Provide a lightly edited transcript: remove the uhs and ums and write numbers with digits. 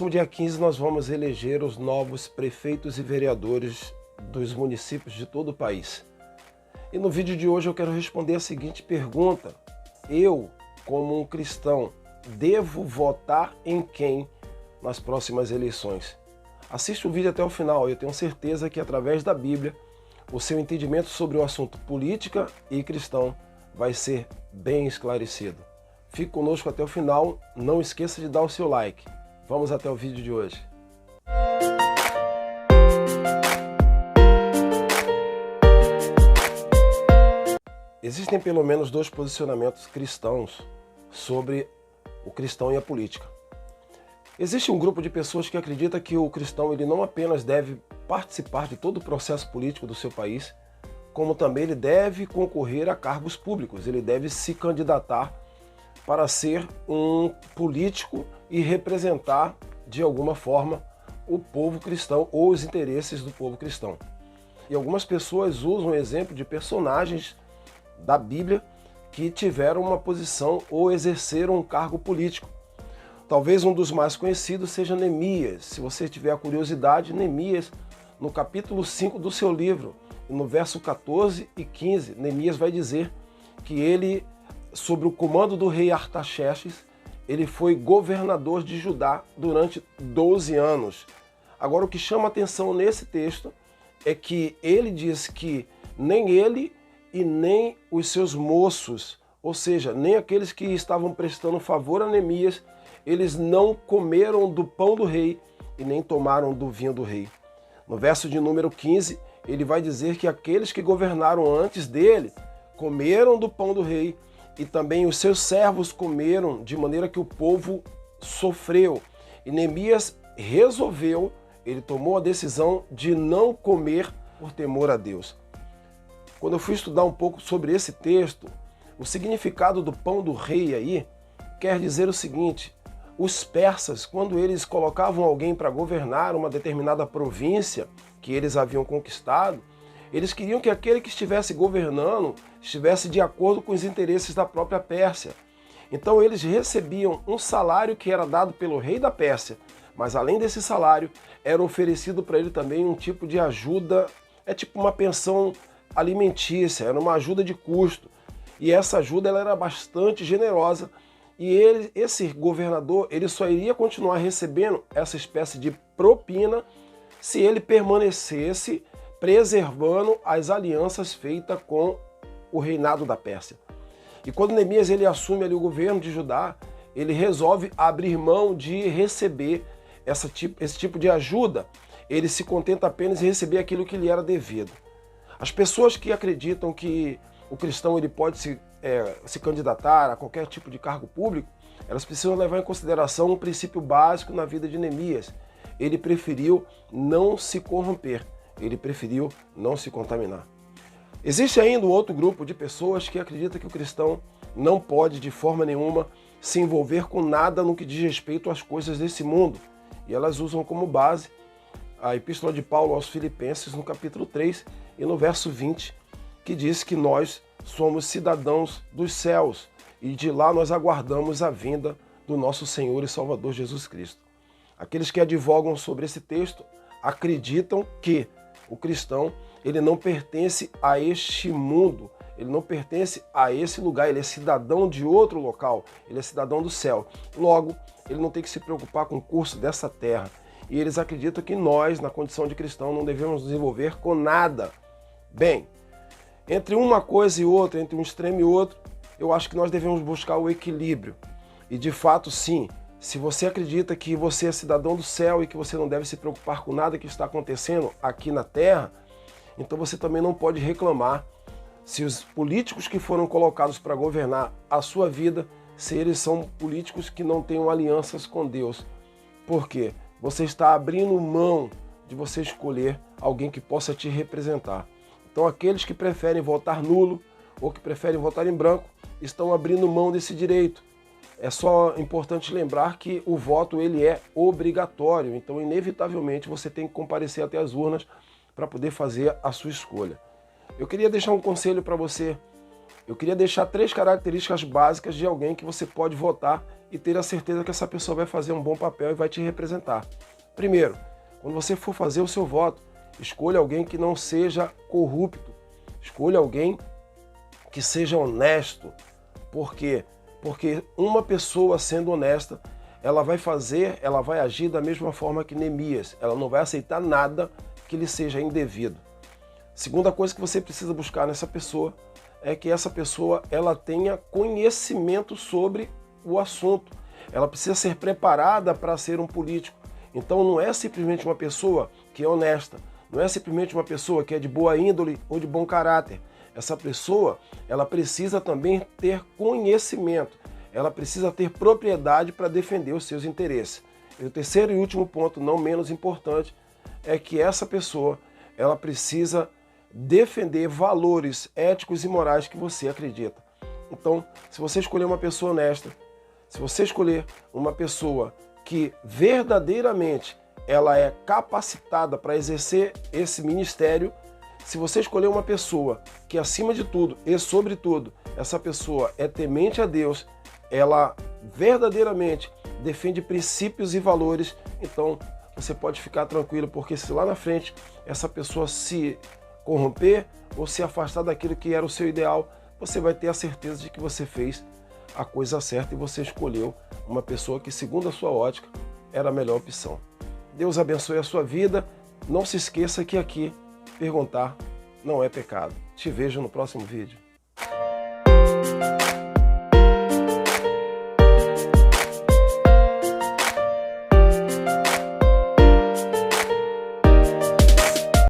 próximo dia 15 nós vamos eleger os novos prefeitos e vereadores dos municípios de todo o país. E no vídeo de hoje eu quero responder a seguinte pergunta: eu, como um cristão, devo votar em quem nas próximas eleições? Assista o vídeo até o final e eu tenho certeza que através da Bíblia o seu entendimento sobre o assunto política e cristão vai ser bem esclarecido. Fique conosco até o final, não esqueça de dar o seu like. Vamos até o vídeo de hoje. Existem pelo menos dois posicionamentos cristãos sobre o cristão e a política. Existe um grupo de pessoas que acredita que o cristão ele não apenas deve participar de todo o processo político do seu país, como também ele deve concorrer a cargos públicos, ele deve se candidatar para ser um político e representar de alguma forma o povo cristão ou os interesses do povo cristão. E algumas pessoas usam o exemplo de personagens da Bíblia que tiveram uma posição ou exerceram um cargo político. Talvez um dos mais conhecidos seja Neemias. Se você tiver a curiosidade, Neemias, no capítulo 5 do seu livro, no verso 14 e 15, Neemias vai dizer que ele, sob o comando do rei Artaxerxes, ele foi governador de Judá durante 12 anos. Agora, o que chama atenção nesse texto é que ele diz que nem ele e nem os seus moços, ou seja, nem aqueles que estavam prestando favor a Neemias, eles não comeram do pão do rei e nem tomaram do vinho do rei. No verso de número 15, ele vai dizer que aqueles que governaram antes dele comeram do pão do rei e também os seus servos comeram, de maneira que o povo sofreu. E Neemias resolveu, ele tomou a decisão de não comer por temor a Deus. Quando eu fui estudar um pouco sobre esse texto, o significado do pão do rei aí quer dizer o seguinte: os persas, quando eles colocavam alguém para governar uma determinada província que eles haviam conquistado, eles queriam que aquele que estivesse governando estivesse de acordo com os interesses da própria Pérsia. Então eles recebiam um salário que era dado pelo rei da Pérsia, mas além desse salário, era oferecido para ele também um tipo de ajuda, é tipo uma pensão alimentícia, era uma ajuda de custo. E essa ajuda ela era bastante generosa. E esse governador, ele só iria continuar recebendo essa espécie de propina se ele permanecesse preservando as alianças feitas com o reinado da Pérsia. E quando Neemias ele assume ali o governo de Judá, ele resolve abrir mão de receber esse tipo de ajuda. Ele se contenta apenas em receber aquilo que lhe era devido. As pessoas que acreditam que o cristão ele pode se candidatar a qualquer tipo de cargo público, elas precisam levar em consideração um princípio básico na vida de Neemias. Ele preferiu não se corromper, ele preferiu não se contaminar. Existe ainda um outro grupo de pessoas que acredita que o cristão não pode de forma nenhuma se envolver com nada no que diz respeito às coisas desse mundo. E elas usam como base a Epístola de Paulo aos Filipenses no capítulo 3 e no verso 20, que diz que nós somos cidadãos dos céus e de lá nós aguardamos a vinda do nosso Senhor e Salvador Jesus Cristo. Aqueles que advogam sobre esse texto acreditam que o cristão ele não pertence a este mundo, ele não pertence a esse lugar, ele é cidadão de outro local, ele é cidadão do céu. Logo, ele não tem que se preocupar com o curso dessa terra. E eles acreditam que nós, na condição de cristão, não devemos nos envolver com nada. Bem, entre uma coisa e outra, entre um extremo e outro, eu acho que nós devemos buscar o equilíbrio. E de fato, sim, se você acredita que você é cidadão do céu e que você não deve se preocupar com nada que está acontecendo aqui na terra, então você também não pode reclamar se os políticos que foram colocados para governar a sua vida, se eles são políticos que não tenham alianças com Deus. Por quê? Você está abrindo mão de você escolher alguém que possa te representar. Então aqueles que preferem votar nulo ou que preferem votar em branco estão abrindo mão desse direito. É só importante lembrar que o voto ele é obrigatório, então inevitavelmente você tem que comparecer até as urnas para poder fazer a sua escolha. Eu queria deixar um conselho para você. Eu queria deixar 3 características básicas de alguém que você pode votar e ter a certeza que essa pessoa vai fazer um bom papel e vai te representar. Primeiro, quando você for fazer o seu voto, escolha alguém que não seja corrupto, escolha alguém que seja honesto. Por quê? Porque uma pessoa sendo honesta, ela vai agir da mesma forma que Neemias. Ela não vai aceitar nada que lhe seja indevido. Segunda coisa que você precisa buscar nessa pessoa é que essa pessoa ela tenha conhecimento sobre o assunto. Ela precisa ser preparada para ser um político. Então não é simplesmente uma pessoa que é honesta, não é simplesmente uma pessoa que é de boa índole ou de bom caráter. Essa pessoa, ela precisa também ter conhecimento, ela precisa ter propriedade para defender os seus interesses. E o terceiro e último ponto, não menos importante, é que essa pessoa, ela precisa defender valores éticos e morais que você acredita. Então, se você escolher uma pessoa honesta, se você escolher uma pessoa que verdadeiramente ela é capacitada para exercer esse ministério, se você escolher uma pessoa que acima de tudo e sobretudo, essa pessoa é temente a Deus, ela verdadeiramente defende princípios e valores, então você pode ficar tranquilo, porque se lá na frente essa pessoa se corromper ou se afastar daquilo que era o seu ideal, você vai ter a certeza de que você fez a coisa certa e você escolheu uma pessoa que, segundo a sua ótica, era a melhor opção. Deus abençoe a sua vida. Não se esqueça que aqui perguntar não é pecado. Te vejo no próximo vídeo.